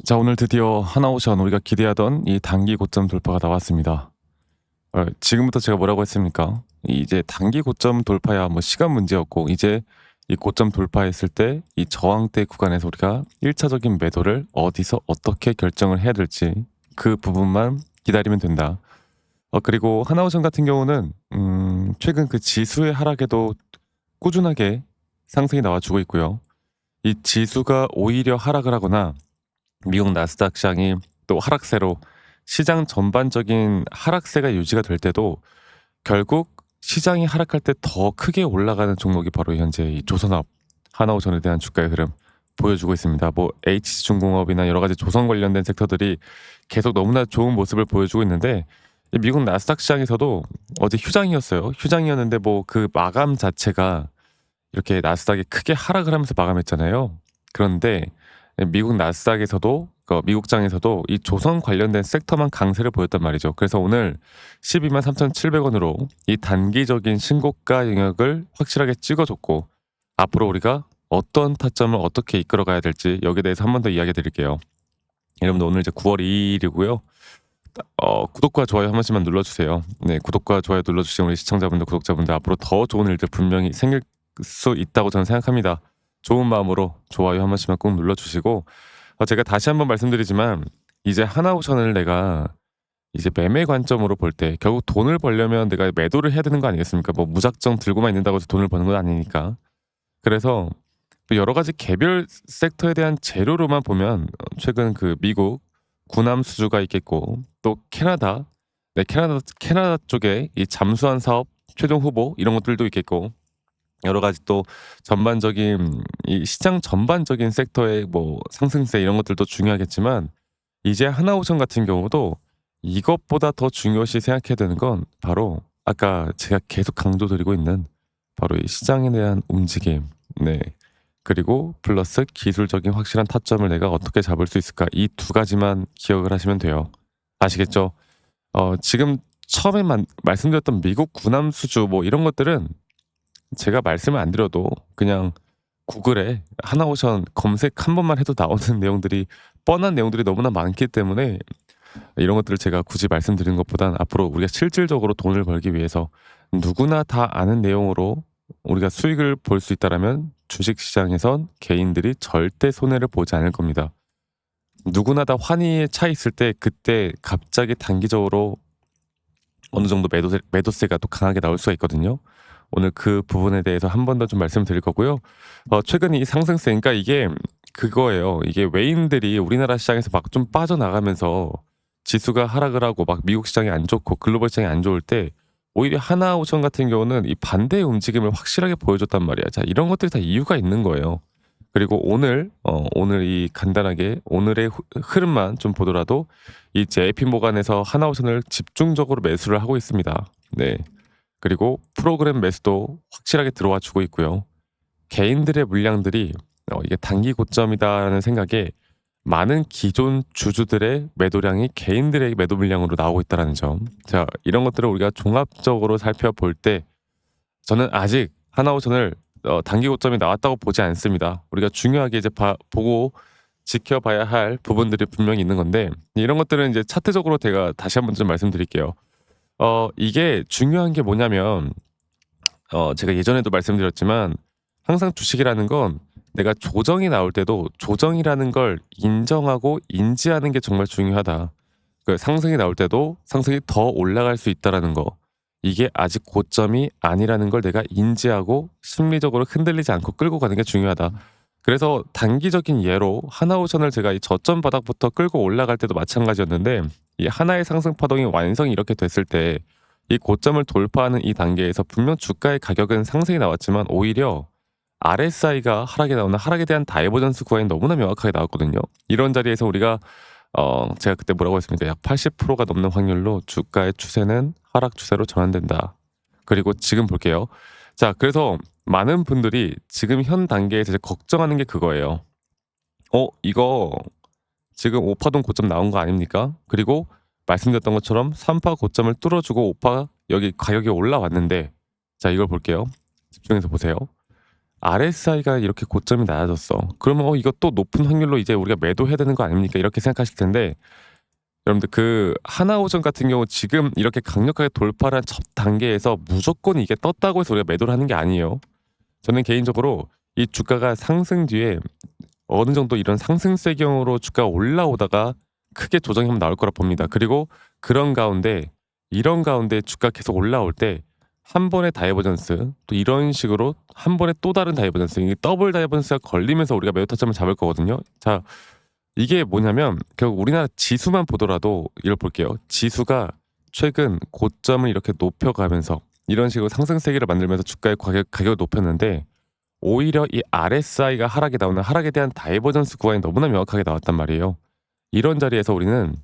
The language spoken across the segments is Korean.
자, 오늘 드디어 하나오션 우리가 기대하던 이 단기 고점 돌파가 나왔습니다. 지금부터 제가 뭐라고 했습니까? 이제 단기 고점 돌파야 뭐 시간 문제였고, 이제 이 고점 돌파했을 때 이 저항대 구간에서 우리가 1차적인 매도를 어디서 어떻게 결정을 해야 될지 그 부분만 기다리면 된다. 그리고 하나오션 같은 경우는 최근 그 지수의 하락에도 꾸준하게 상승이 나와주고 있고요. 이 지수가 오히려 하락을 하거나 미국 나스닥 시장이 또 하락세로 시장 전반적인 하락세가 유지가 될 때도 결국 시장이 하락할 때 더 크게 올라가는 종목이 바로 현재 이 조선업, 하나오션에 대한 주가의 흐름 보여주고 있습니다. 뭐 HC중공업이나 여러 가지 조선 관련된 섹터들이 계속 너무나 좋은 모습을 보여주고 있는데, 이 미국 나스닥 시장에서도 어제 휴장이었어요. 휴장이었는데 뭐 그 마감 자체가 이렇게 나스닥이 크게 하락을 하면서 마감했잖아요. 그런데 미국 나스닥에서도 미국장에서도 이 조선 관련된 섹터만 강세를 보였단 말이죠. 그래서 오늘 12만 3,700원으로 이 단기적인 신고가 영역을 확실하게 찍어줬고, 앞으로 우리가 어떤 타점을 어떻게 이끌어 가야 될지 여기에 대해서 한 번 더 이야기 드릴게요. 여러분들 오늘 이제 9월 2일이고요. 구독과 좋아요 한 번씩만 눌러주세요. 네, 구독과 좋아요 눌러주신 우리 시청자분들, 구독자분들, 앞으로 더 좋은 일들 분명히 생길 수 있다고 저는 생각합니다. 좋은 마음으로 좋아요 한 번씩만 꼭 눌러주시고, 제가 다시 한번 말씀드리지만 이제 하나오션을 내가 이제 매매 관점으로 볼 때 결국 돈을 벌려면 내가 매도를 해야 되는 거 아니겠습니까? 뭐 무작정 들고만 있는다고 해서 돈을 버는 건 아니니까. 그래서 또 여러 가지 개별 섹터에 대한 재료로만 보면 최근 그 미국 구남 수주가 있겠고, 또 캐나다, 네, 캐나다 쪽에 이 잠수함 사업 최종 후보 이런 것들도 있겠고, 여러 가지 또 전반적인 이 시장 전반적인 섹터의 뭐 상승세 이런 것들도 중요하겠지만, 이제 하나오션 같은 경우도 이것보다 더 중요시 생각해야 되는 건 바로 아까 제가 계속 강조드리고 있는 바로 이 시장에 대한 움직임, 네, 그리고 플러스 기술적인 확실한 타점을 내가 어떻게 잡을 수 있을까, 이 두 가지만 기억을 하시면 돼요. 아시겠죠? 지금 처음에 말씀드렸던 미국 구남 수주 뭐 이런 것들은 제가 말씀을 안 드려도 그냥 구글에 하나오션 검색 한 번만 해도 나오는 내용들이, 뻔한 내용들이 너무나 많기 때문에 이런 것들을 제가 굳이 말씀드리는 것보단 앞으로 우리가 실질적으로 돈을 벌기 위해서 누구나 다 아는 내용으로 우리가 수익을 볼 수 있다라면 주식시장에선 개인들이 절대 손해를 보지 않을 겁니다. 누구나 다 환희에 차 있을 때 그때 갑자기 단기적으로 어느 정도 매도세가 또 강하게 나올 수가 있거든요. 오늘 그 부분에 대해서 한 번 더 좀 말씀을 드릴 거고요. 최근 이 상승세, 그러니까 이게 그거예요. 이게 외인들이 우리나라 시장에서 막 좀 빠져나가면서 지수가 하락을 하고 막 미국 시장이 안 좋고 글로벌 시장이 안 좋을 때 오히려 하나오션 같은 경우는 이 반대의 움직임을 확실하게 보여줬단 말이야. 자, 이런 것들이 다 이유가 있는 거예요. 그리고 오늘 이 간단하게 오늘의 흐름만 좀 보더라도 이 JP 모간에서 하나오션을 집중적으로 매수를 하고 있습니다. 네. 그리고 프로그램 매수도 확실하게 들어와 주고 있고요. 개인들의 물량들이 이게 단기 고점이다라는 생각에 많은 기존 주주들의 매도량이 개인들의 매도 물량으로 나오고 있다는 점. 자, 이런 것들을 우리가 종합적으로 살펴볼 때 저는 아직 하나오션을 단기 고점이 나왔다고 보지 않습니다. 우리가 중요하게 이제 보고 지켜봐야 할 부분들이 분명히 있는 건데, 이런 것들은 이제 차트적으로 제가 다시 한번 좀 말씀드릴게요. 이게 중요한 게 뭐냐면, 제가 예전에도 말씀드렸지만 항상 주식이라는 건 내가 조정이 나올 때도 조정이라는 걸 인정하고 인지하는 게 정말 중요하다. 그 상승이 나올 때도 상승이 더 올라갈 수 있다라는 거. 이게 아직 고점이 아니라는 걸 내가 인지하고 심리적으로 흔들리지 않고 끌고 가는 게 중요하다. 그래서 단기적인 예로 하나오션을 제가 이 저점 바닥부터 끌고 올라갈 때도 마찬가지였는데, 이 하나의 상승 파동이 완성이 이렇게 됐을 때 이 고점을 돌파하는 이 단계에서 분명 주가의 가격은 상승이 나왔지만 오히려 RSI가 하락에 나오는 하락에 대한 다이버전스 구간이 너무나 명확하게 나왔거든요. 이런 자리에서 우리가 제가 그때 뭐라고 했습니까? 약 80%가 넘는 확률로 주가의 추세는 하락 추세로 전환된다. 그리고 지금 볼게요. 자, 그래서 많은 분들이 지금 현 단계에서 이제 걱정하는 게 그거예요. 이거 지금 5파동 고점 나온 거 아닙니까? 그리고 말씀드렸던 것처럼 3파 고점을 뚫어주고 5파 여기 가격이 올라왔는데, 자, 이걸 볼게요. 집중해서 보세요. RSI가 이렇게 고점이 낮아졌어. 그러면 이거 또 높은 확률로 이제 우리가 매도해야 되는 거 아닙니까? 이렇게 생각하실 텐데 여러분들 그 하나오션 같은 경우 지금 이렇게 강력하게 돌파를 한 첫 단계에서 무조건 이게 떴다고 해서 우리가 매도를 하는 게 아니에요. 저는 개인적으로 이 주가가 상승 뒤에 어느 정도 이런 상승세경으로 주가가 올라오다가 크게 조정이 한번 나올 거라 봅니다. 그리고 그런 가운데 이런 가운데 주가 계속 올라올 때 한 번의 다이버전스 또 이런 식으로 한 번에 또 다른 다이버전스 이게 더블 다이버전스가 걸리면서 우리가 매도 타점을 잡을 거거든요. 자, 이게 뭐냐면 결국 우리나라 지수만 보더라도 이걸 볼게요. 지수가 최근 고점을 이렇게 높여가면서 이런 식으로 상승 세기를 만들면서 주가의 가격을 높였는데 오히려 이 RSI가 하락이 나오는 하락에 대한 다이버전스 구간이 너무나 명확하게 나왔단 말이에요. 이런 자리에서 우리는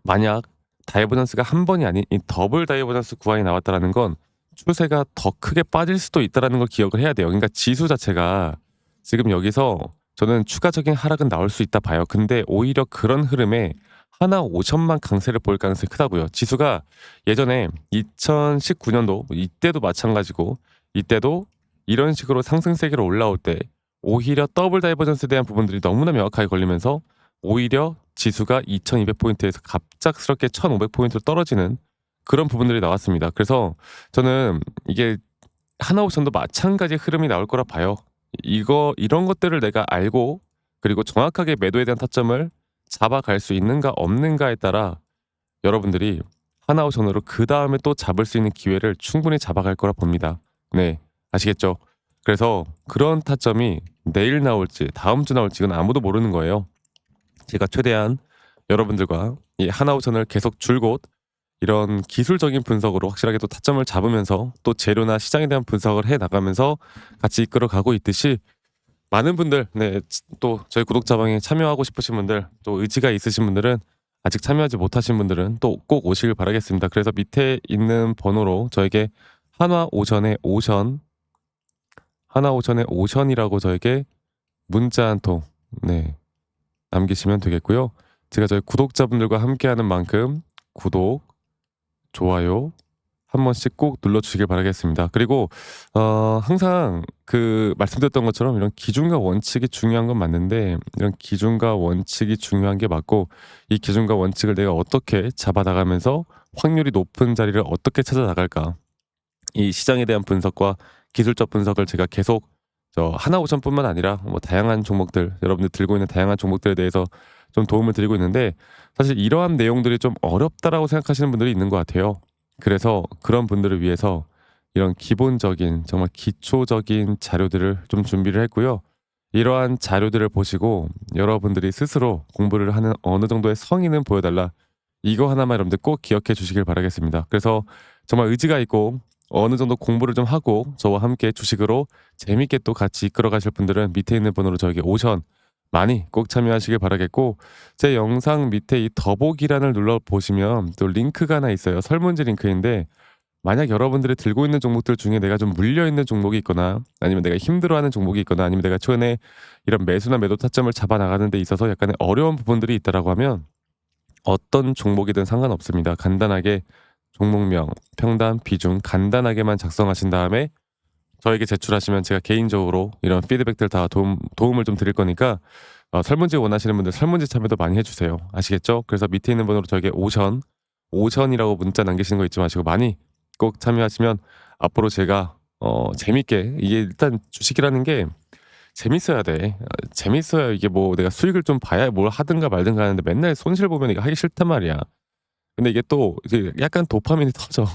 만약 다이버전스가 한 번이 아닌 이 더블 다이버전스 구간이 나왔다라는 건 추세가 더 크게 빠질 수도 있다라는 걸 기억을 해야 돼요. 그러니까 지수 자체가 지금 여기서 저는 추가적인 하락은 나올 수 있다 봐요. 근데 오히려 그런 흐름에 하나 오천만 강세를 볼 가능성이 크다고요. 지수가 예전에 2019년도 이때도 마찬가지고 이때도 이런 식으로 상승세계로 올라올 때 오히려 더블 다이버전스에 대한 부분들이 너무나 명확하게 걸리면서 오히려 지수가 2200포인트에서 갑작스럽게 1500포인트로 떨어지는 그런 부분들이 나왔습니다. 그래서 저는 이게 하나오션도 마찬가지 흐름이 나올 거라 봐요. 이런 것들을 내가 알고 그리고 정확하게 매도에 대한 타점을 잡아갈 수 있는가 없는가에 따라 여러분들이 하나오션으로 그다음에 또 잡을 수 있는 기회를 충분히 잡아갈 거라 봅니다. 네. 아시겠죠? 그래서 그런 타점이 내일 나올지 다음 주 나올지 이건 아무도 모르는 거예요. 제가 최대한 여러분들과 이 하나오션을 계속 줄곧 이런 기술적인 분석으로 확실하게 또 타점을 잡으면서 또 재료나 시장에 대한 분석을 해 나가면서 같이 이끌어 가고 있듯이 많은 분들 또 저희 구독자방에 참여하고 싶으신 분들 또 의지가 있으신 분들은 아직 참여하지 못하신 분들은 또 꼭 오시길 바라겠습니다. 그래서 밑에 있는 번호로 저에게 하나오션의 오션이라고 저에게 문자 한 통 남기시면 되겠고요. 제가 저희 구독자분들과 함께하는 만큼 구독, 좋아요 한 번씩 꼭 눌러주시길 바라겠습니다. 그리고 항상 그 말씀드렸던 것처럼 이런 기준과 원칙이 중요한 건 맞는데 이런 기준과 원칙이 중요한 게 맞고 이 기준과 원칙을 내가 어떻게 잡아나가면서 확률이 높은 자리를 어떻게 찾아 나갈까 이 시장에 대한 분석과 기술적 분석을 제가 계속 저 하나오션뿐만 아니라 뭐 다양한 종목들 여러분들 들고 있는 다양한 종목들에 대해서 좀 도움을 드리고 있는데 사실 이러한 내용들이 좀 어렵다라고 생각하시는 분들이 있는 것 같아요. 그래서 그런 분들을 위해서 이런 기본적인 정말 기초적인 자료들을 좀 준비를 했고요. 이러한 자료들을 보시고 여러분들이 스스로 공부를 하는 어느 정도의 성의는 보여달라. 이거 하나만 여러분들 꼭 기억해 주시길 바라겠습니다. 그래서 정말 의지가 있고 어느 정도 공부를 좀 하고 저와 함께 주식으로 재밌게 또 같이 이끌어 가실 분들은 밑에 있는 번호로 저에게 오션 많이 꼭 참여하시길 바라겠고 제 영상 밑에 이 더보기란을 눌러 보시면 또 링크가 하나 있어요. 설문지 링크인데 만약 여러분들이 들고 있는 종목들 중에 내가 좀 물려 있는 종목이 있거나 아니면 내가 힘들어하는 종목이 있거나 아니면 내가 최근에 이런 매수나 매도 타점을 잡아 나가는 데 있어서 약간의 어려운 부분들이 있다라고 하면 어떤 종목이든 상관없습니다. 간단하게 종목명, 평단, 비중 간단하게만 작성하신 다음에 저에게 제출하시면 제가 개인적으로 이런 피드백들 다 도움을 좀 드릴 거니까 설문지 원하시는 분들 설문지 참여도 많이 해주세요. 아시겠죠? 그래서 밑에 있는 번호로 저에게 오션이라고 문자 남기시는 거 잊지 마시고 많이 꼭 참여하시면 앞으로 제가 재밌게 이게 일단 주식이라는 게 재밌어야 돼. 재밌어야 이게 뭐 내가 수익을 좀 봐야 뭘 하든가 말든가 하는데 맨날 손실 보면 이거 하기 싫단 말이야. 근데 이게 또 이제 약간 도파민이 터져.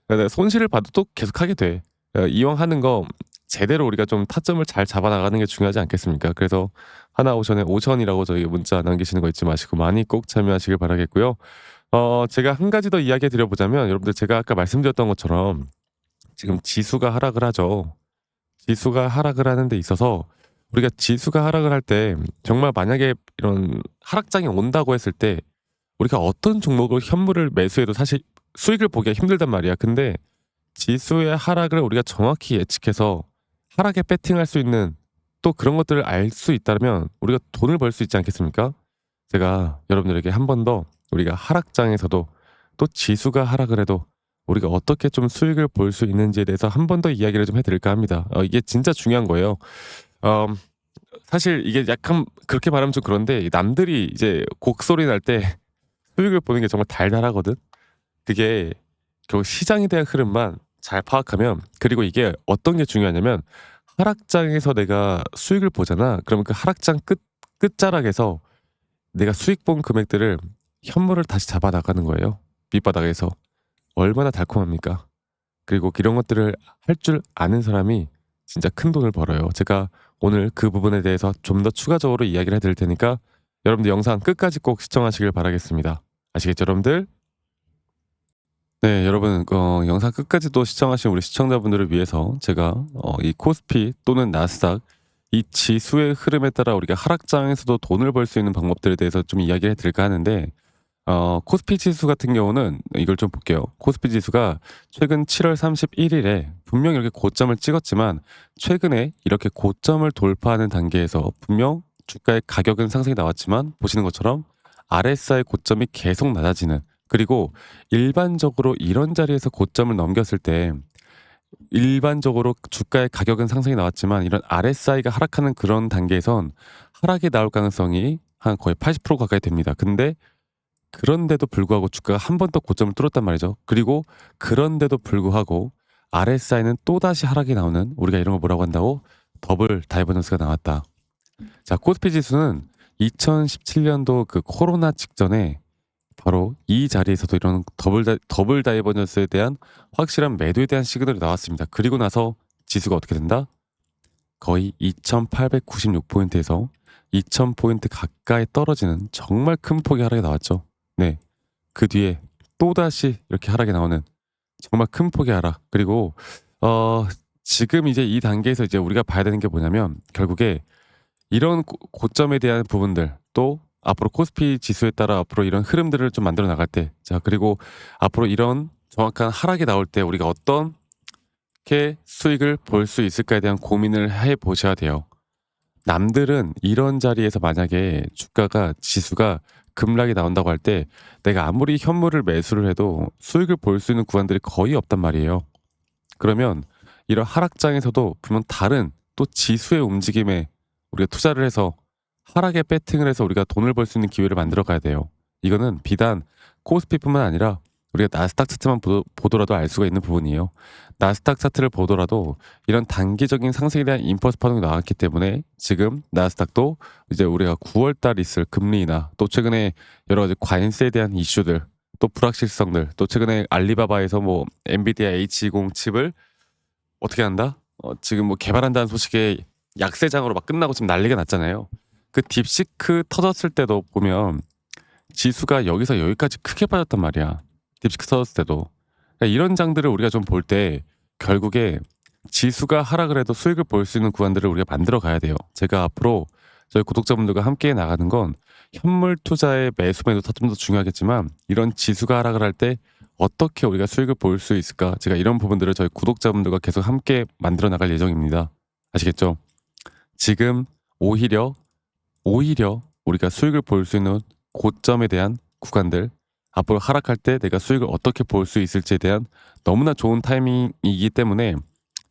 내가 손실을 봐도 또 계속하게 돼. 이왕 하는 거 제대로 우리가 좀 타점을 잘 잡아 나가는 게 중요하지 않겠습니까? 그래서 하나오션에 오션이라고 저희 문자 남기시는 거 잊지 마시고 많이 꼭 참여하시길 바라겠고요. 제가 한 가지 더 이야기해 드려 보자면 여러분들 제가 아까 말씀드렸던 것처럼 지금 지수가 하락을 하죠. 지수가 하락을 하는 데 있어서 우리가 지수가 하락을 할 때 정말 만약에 이런 하락장이 온다고 했을 때 우리가 어떤 종목을 현물을 매수해도 사실 수익을 보기가 힘들단 말이야. 근데 지수의 하락을 우리가 정확히 예측해서 하락에 배팅할 수 있는 또 그런 것들을 알 수 있다면 우리가 돈을 벌 수 있지 않겠습니까? 제가 여러분들에게 한 번 더 우리가 하락장에서도 또 지수가 하락을 해도 우리가 어떻게 좀 수익을 볼 수 있는지에 대해서 한 번 더 이야기를 좀 해 드릴까 합니다. 이게 진짜 중요한 거예요. 어 사실 이게 약간 그렇게 말하면 좀 그런데 이 남들이 이제 곡소리 날 때 수익을 보는 게 정말 달달하거든. 그게 결국 시장에 대한 흐름만 잘 파악하면, 그리고 이게 어떤 게 중요하냐면 하락장에서 내가 수익을 보잖아. 그러면 그 하락장 끝자락에서 내가 수익 본 금액들을 현물을 다시 잡아 나가는 거예요, 밑바닥에서. 얼마나 달콤합니까? 그리고 이런 것들을 할 줄 아는 사람이 진짜 큰 돈을 벌어요. 제가 오늘 그 부분에 대해서 좀 더 추가적으로 이야기를 해 드릴 테니까 여러분들 영상 끝까지 꼭 시청하시길 바라겠습니다. 아시겠죠, 여러분들? 네, 여러분, 영상 끝까지 또 시청하신 우리 시청자분들을 위해서 제가 이 코스피 또는 나스닥 이 지수의 흐름에 따라 우리가 하락장에서도 돈을 벌 수 있는 방법들에 대해서 좀 이야기를 해 드릴까 하는데, 코스피 지수 같은 경우는 이걸 좀 볼게요. 코스피 지수가 최근 7월 31일에 분명 이렇게 고점을 찍었지만 최근에 이렇게 고점을 돌파하는 단계에서 분명 주가의 가격은 상승이 나왔지만 보시는 것처럼 RSI 고점이 계속 낮아지는, 그리고 일반적으로 이런 자리에서 고점을 넘겼을 때 일반적으로 주가의 가격은 상승이 나왔지만 이런 RSI가 하락하는 그런 단계에선 하락이 나올 가능성이 한 거의 80% 가까이 됩니다. 근데 그런데도 불구하고 주가가 한 번 더 고점을 뚫었단 말이죠. 그리고 그런데도 불구하고 RSI는 또다시 하락이 나오는, 우리가 이런 걸 뭐라고 한다고? 더블 다이버전스가 나왔다. 자, 코스피 지수는 2017년도 그 코로나 직전에 바로 이 자리에서도 이런 더블 다이버전스에 대한 확실한 매도에 대한 시그널이 나왔습니다. 그리고 나서 지수가 어떻게 된다? 거의 2896포인트에서 2000포인트 가까이 떨어지는 정말 큰 폭의 하락이 나왔죠. 네. 그 뒤에 또다시 이렇게 하락이 나오는 정말 큰 폭의 하락. 그리고 지금 이제 이 단계에서 이제 우리가 봐야 되는 게 뭐냐면 결국에 이런 고점에 대한 부분들, 또 앞으로 코스피 지수에 따라 앞으로 이런 흐름들을 좀 만들어 나갈 때, 자, 그리고 앞으로 이런 정확한 하락이 나올 때 우리가 어떻게 수익을 볼 수 있을까에 대한 고민을 해 보셔야 돼요. 남들은 이런 자리에서 만약에 주가가 지수가 급락이 나온다고 할 때 내가 아무리 현물을 매수를 해도 수익을 볼 수 있는 구간들이 거의 없단 말이에요. 그러면 이런 하락장에서도 분명 다른 또 지수의 움직임에 우리가 투자를 해서 하락에 배팅을 해서 우리가 돈을 벌 수 있는 기회를 만들어 가야 돼요. 이거는 비단 코스피뿐만 아니라 우리가 나스닥 차트만 보더라도 알 수가 있는 부분이에요. 나스닥 차트를 보더라도 이런 단기적인 상승에 대한 임펄스 파동이 나왔기 때문에 지금 나스닥도 이제 우리가 9월 달 있을 금리 인하, 또 최근에 여러 가지 관세에 대한 이슈들, 또 불확실성들, 또 최근에 알리바바에서 뭐 엔비디아 H20 칩을 어떻게 한다? 지금 뭐 개발한다는 소식에 약세장으로 막 끝나고 지금 난리가 났잖아요. 그 딥시크 터졌을 때도 보면 지수가 여기서 여기까지 크게 빠졌단 말이야. 딥시크 터졌을 때도. 그러니까 이런 장들을 우리가 좀 볼 때 결국에 지수가 하락을 해도 수익을 볼 수 있는 구간들을 우리가 만들어 가야 돼요. 제가 앞으로 저희 구독자분들과 함께 나가는 건 현물 투자의 매수 매도가 좀 더 중요하겠지만 이런 지수가 하락을 할 때 어떻게 우리가 수익을 볼 수 있을까? 제가 이런 부분들을 저희 구독자분들과 계속 함께 만들어 나갈 예정입니다. 아시겠죠? 지금 오히려 우리가 수익을 볼 수 있는 고점에 대한 구간들, 앞으로 하락할 때 내가 수익을 어떻게 볼 수 있을지에 대한 너무나 좋은 타이밍이기 때문에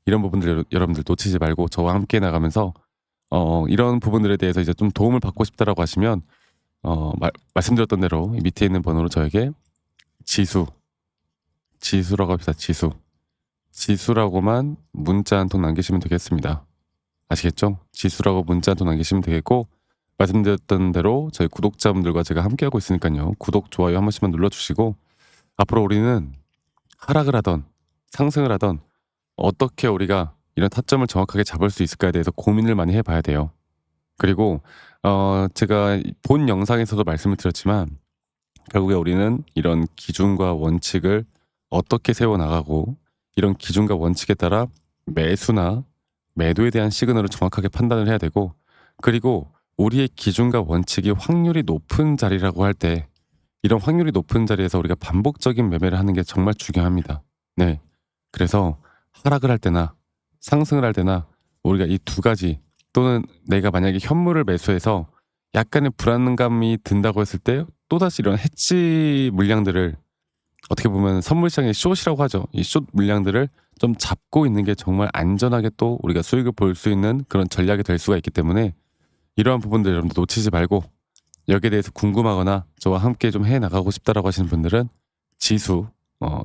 이런 부분들 여러분들 놓치지 말고 저와 함께 나가면서 이런 부분들에 대해서 이제 좀 도움을 받고 싶다라고 하시면 말씀드렸던 대로 이 밑에 있는 번호로 저에게 지수라고 합시다. 지수라고만 문자 한 통 남기시면 되겠습니다. 아시겠죠? 지수라고 문자 한 통 남기시면 되겠고, 말씀드렸던 대로 저희 구독자분들과 제가 함께하고 있으니까요. 구독, 좋아요 한 번씩만 눌러주시고, 앞으로 우리는 하락을 하던 상승을 하던 어떻게 우리가 이런 타점을 정확하게 잡을 수 있을까에 대해서 고민을 많이 해봐야 돼요. 그리고 제가 본 영상에서도 말씀을 드렸지만 결국에 우리는 이런 기준과 원칙을 어떻게 세워나가고 이런 기준과 원칙에 따라 매수나 매도에 대한 시그널을 정확하게 판단을 해야 되고, 그리고 우리의 기준과 원칙이 확률이 높은 자리라고 할 때 이런 확률이 높은 자리에서 우리가 반복적인 매매를 하는 게 정말 중요합니다. 네. 그래서 하락을 할 때나 상승을 할 때나 우리가 이 두 가지, 또는 내가 만약에 현물을 매수해서 약간의 불안감이 든다고 했을 때 또다시 이런 해지 물량들을 어떻게 보면 선물 시장의 숏이라고 하죠. 이 숏 물량들을 좀 잡고 있는 게 정말 안전하게 또 우리가 수익을 볼 수 있는 그런 전략이 될 수가 있기 때문에 이러한 부분들 여러분들 놓치지 말고 여기에 대해서 궁금하거나 저와 함께 좀 해 나가고 싶다라고 하시는 분들은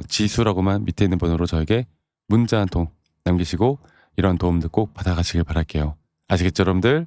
지수라고만 밑에 있는 번호로 저에게 문자 한 통 남기시고 이런 도움들 꼭 받아가시길 바랄게요. 아시겠죠, 여러분들?